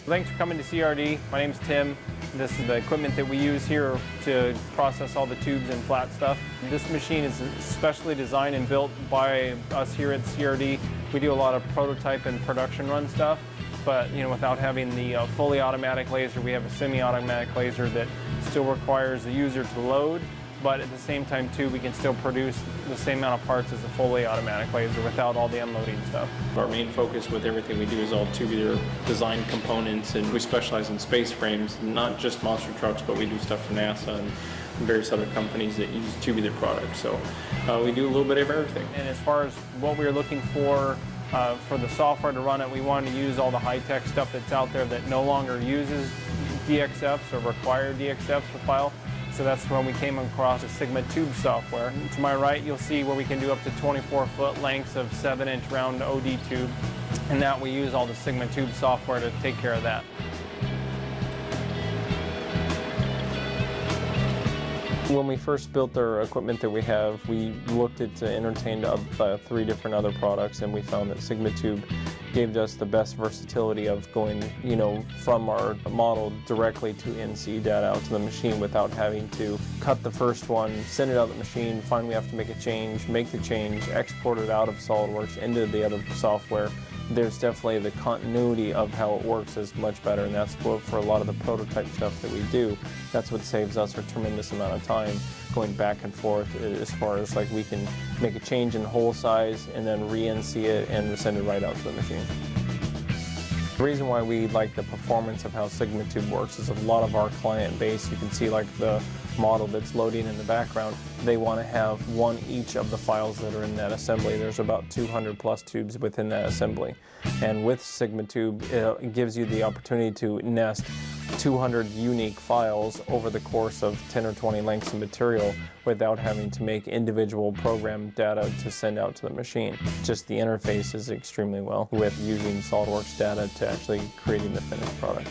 Thanks for coming to CRD. My name's Tim. This is the equipment that we use here to process all the tubes and flat stuff. This machine is specially designed and built by us here at CRD. We do a lot of prototype and production run stuff, but without having the fully automatic laser, we have a semi-automatic laser that still requires the user to load, but at the same time too, we can still produce the same amount of parts as a fully automatic laser without all the unloading stuff. Our main focus with everything we do is all tubular design components, and we specialize in space frames, not just monster trucks, but we do stuff for NASA and various other companies that use tubular products. So we do a little bit of everything. And as far as what we were looking for the software to run it, we wanted to use all the high-tech stuff that's out there that no longer uses DXFs or require DXFs to file. So that's when we came across the SigmaTUBE software. To my right, you'll see where we can do up to 24-foot lengths of 7-inch round OD tube, and that we use all the SigmaTUBE software to take care of that. When we first built our equipment that we have, we looked at entertained 3 different other products, and we found that SigmaTUBE gave us the best versatility of going, from our model directly to NC data out to the machine without having to cut the first one, send it out to the machine, find we have to make a change, make the change, export it out of SolidWorks into the other software. There's definitely the continuity of how it works is much better, and that's what for a lot of the prototype stuff that we do. That's what saves us a tremendous amount of time going back and forth, as far as like we can make a change in hole size and then re-NC it and send it right out to the machine. The reason why we like the performance of how SigmaTUBE works is a lot of our client base, you can see like the model that's loading in the background, they want to have one each of the files that are in that assembly. There's about 200 plus tubes within that assembly. And with SigmaTUBE, it gives you the opportunity to nest 200 unique files over the course of 10 or 20 lengths of material without having to make individual program data to send out to the machine. Just the interface is extremely well with using SolidWorks data to actually creating the finished product.